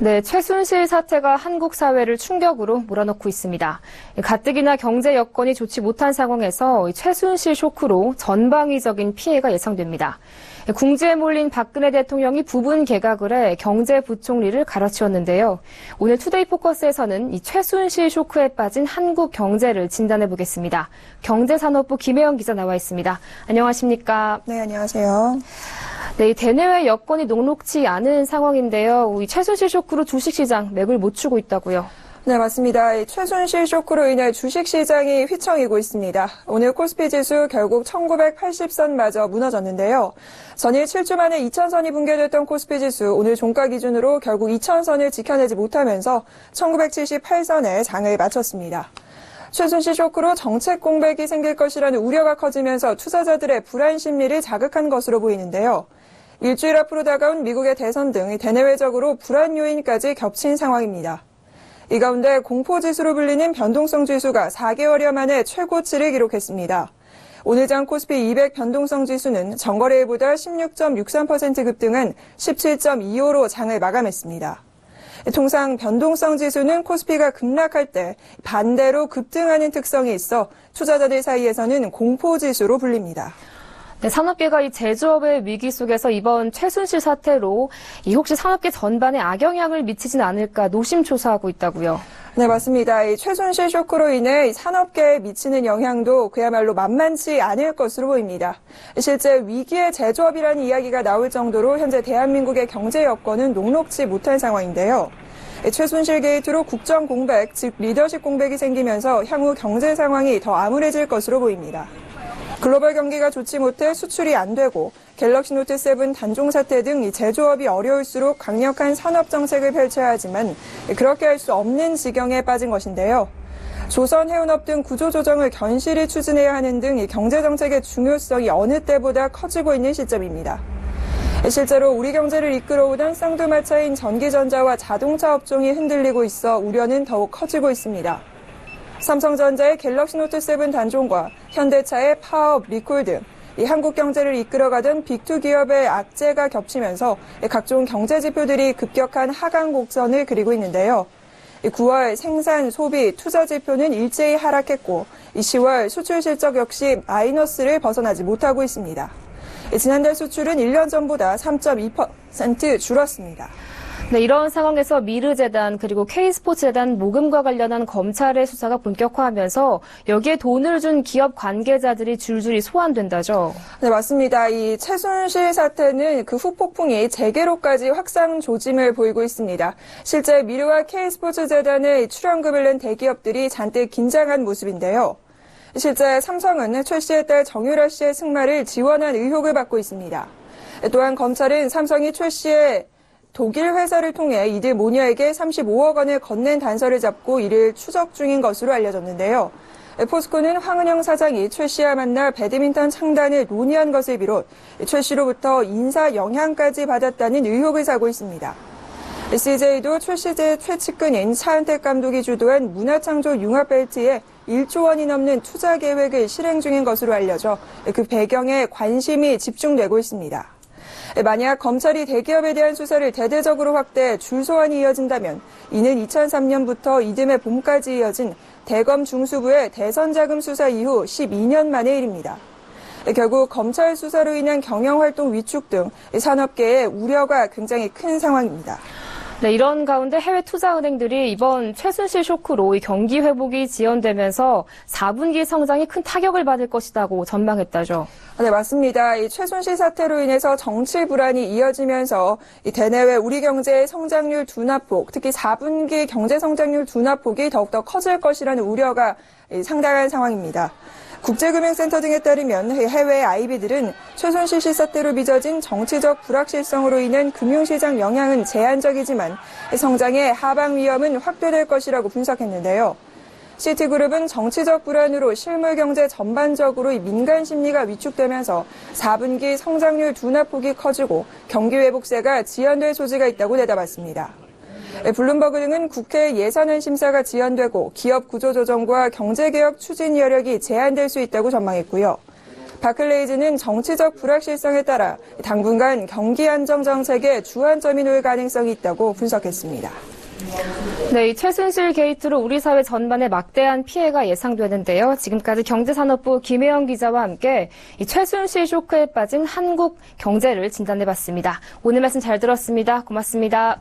네, 최순실 사태가 한국 사회를 충격으로 몰아넣고 있습니다. 가뜩이나 경제 여건이 좋지 못한 상황에서 최순실 쇼크로 전방위적인 피해가 예상됩니다. 궁지에 몰린 박근혜 대통령이 부분 개각을 해 경제부총리를 갈아치웠는데요. 오늘 투데이 포커스에서는 이 최순실 쇼크에 빠진 한국 경제를 진단해 보겠습니다. 경제산업부 김혜영 기자 나와 있습니다. 안녕하십니까? 네, 안녕하세요. 네, 이 대내외 여건이 녹록지 않은 상황인데요. 이 최순실 쇼크로 주식시장 맥을 못 추고 있다고요. 네, 맞습니다. 이 최순실 쇼크로 인해 주식시장이 휘청이고 있습니다. 오늘 코스피 지수 결국 1980선마저 무너졌는데요. 전일 7주 만에 2000선이 붕괴됐던 코스피 지수 오늘 종가 기준으로 결국 2000선을 지켜내지 못하면서 1978선에 장을 마쳤습니다. 최순실 쇼크로 정책 공백이 생길 것이라는 우려가 커지면서 투자자들의 불안 심리를 자극한 것으로 보이는데요. 일주일 앞으로 다가온 미국의 대선 등 대내외적으로 불안 요인까지 겹친 상황입니다. 이 가운데 공포지수로 불리는 변동성 지수가 4개월여 만에 최고치를 기록했습니다. 오늘장 코스피 200 변동성 지수는 전거래일보다 16.63% 급등한 17.25로 장을 마감했습니다. 통상 변동성 지수는 코스피가 급락할 때 반대로 급등하는 특성이 있어 투자자들 사이에서는 공포지수로 불립니다. 네, 산업계가 이 제조업의 위기 속에서 이번 최순실 사태로 혹시 산업계 전반에 악영향을 미치진 않을까 노심초사하고 있다고요. 네, 맞습니다. 이 최순실 쇼크로 인해 산업계에 미치는 영향도 그야말로 만만치 않을 것으로 보입니다. 실제 위기의 제조업이라는 이야기가 나올 정도로 현재 대한민국의 경제 여건은 녹록지 못한 상황인데요. 최순실 게이트로 국정 공백, 즉 리더십 공백이 생기면서 향후 경제 상황이 더 암울해질 것으로 보입니다. 글로벌 경기가 좋지 못해 수출이 안 되고 갤럭시 노트 7 단종 사태 등 제조업이 어려울수록 강력한 산업 정책을 펼쳐야 하지만 그렇게 할 수 없는 지경에 빠진 것인데요. 조선 해운업 등 구조조정을 견실히 추진해야 하는 등 경제 정책의 중요성이 어느 때보다 커지고 있는 시점입니다. 실제로 우리 경제를 이끌어오던 쌍두마차인 전기전자와 자동차 업종이 흔들리고 있어 우려는 더욱 커지고 있습니다. 삼성전자의 갤럭시 노트 7 단종과 현대차의 파업, 리콜 등 한국 경제를 이끌어가던 빅2 기업의 악재가 겹치면서 각종 경제 지표들이 급격한 하강 곡선을 그리고 있는데요. 9월 생산, 소비, 투자 지표는 일제히 하락했고 10월 수출 실적 역시 마이너스를 벗어나지 못하고 있습니다. 지난달 수출은 1년 전보다 3.2% 줄었습니다. 네, 이런 상황에서 미르재단 그리고 K스포츠재단 모금과 관련한 검찰의 수사가 본격화하면서 여기에 돈을 준 기업 관계자들이 줄줄이 소환된다죠. 네, 맞습니다. 이 최순실 사태는 그 후폭풍이 재계로까지 확산 조짐을 보이고 있습니다. 실제 미르와 K스포츠재단의 출연금을 낸 대기업들이 잔뜩 긴장한 모습인데요. 실제 삼성은 최 씨의 딸 정유라 씨의 승마를 지원한 의혹을 받고 있습니다. 또한 검찰은 삼성이 최 씨의 독일 회사를 통해 이들 모녀에게 35억 원을 건넨 단서를 잡고 이를 추적 중인 것으로 알려졌는데요. 포스코는 황은영 사장이 최 씨와 만나 배드민턴 창단을 논의한 것을 비롯 최 씨로부터 인사 영향까지 받았다는 의혹을 사고 있습니다. CJ도 최 씨의 최측근인 차은택 감독이 주도한 문화창조 융합벨트에 1조 원이 넘는 투자 계획을 실행 중인 것으로 알려져 그 배경에 관심이 집중되고 있습니다. 만약 검찰이 대기업에 대한 수사를 대대적으로 확대해 줄 소환이 이어진다면 이는 2003년부터 이듬해 봄까지 이어진 대검 중수부의 대선 자금 수사 이후 12년 만의 일입니다. 결국 검찰 수사로 인한 경영활동 위축 등 산업계의 우려가 굉장히 큰 상황입니다. 네, 이런 가운데 해외 투자은행들이 이번 최순실 쇼크로 이 경기 회복이 지연되면서 4분기 성장이 큰 타격을 받을 것이라고 전망했다죠. 네, 맞습니다. 이 최순실 사태로 인해서 정치 불안이 이어지면서 이 대내외 우리 경제의 성장률 둔화폭, 특히 4분기 경제 성장률 둔화폭이 더욱더 커질 것이라는 우려가 상당한 상황입니다. 국제금융센터 등에 따르면 해외 IB들은 최순실 씨 사태로 빚어진 정치적 불확실성으로 인한 금융시장 영향은 제한적이지만 성장의 하방 위험은 확대될 것이라고 분석했는데요. 시티그룹은 정치적 불안으로 실물 경제 전반적으로 민간 심리가 위축되면서 4분기 성장률 둔화폭이 커지고 경기 회복세가 지연될 소지가 있다고 내다봤습니다. 블룸버그 등은 국회 예산안 심사가 지연되고 기업 구조조정과 경제개혁 추진 여력이 제한될 수 있다고 전망했고요. 바클레이즈는 정치적 불확실성에 따라 당분간 경기 안정 정책에 주안점이 놓일 가능성이 있다고 분석했습니다. 네, 이 최순실 게이트로 우리 사회 전반에 막대한 피해가 예상되는데요. 지금까지 경제산업부 김혜영 기자와 함께 이 최순실 쇼크에 빠진 한국 경제를 진단해봤습니다. 오늘 말씀 잘 들었습니다. 고맙습니다.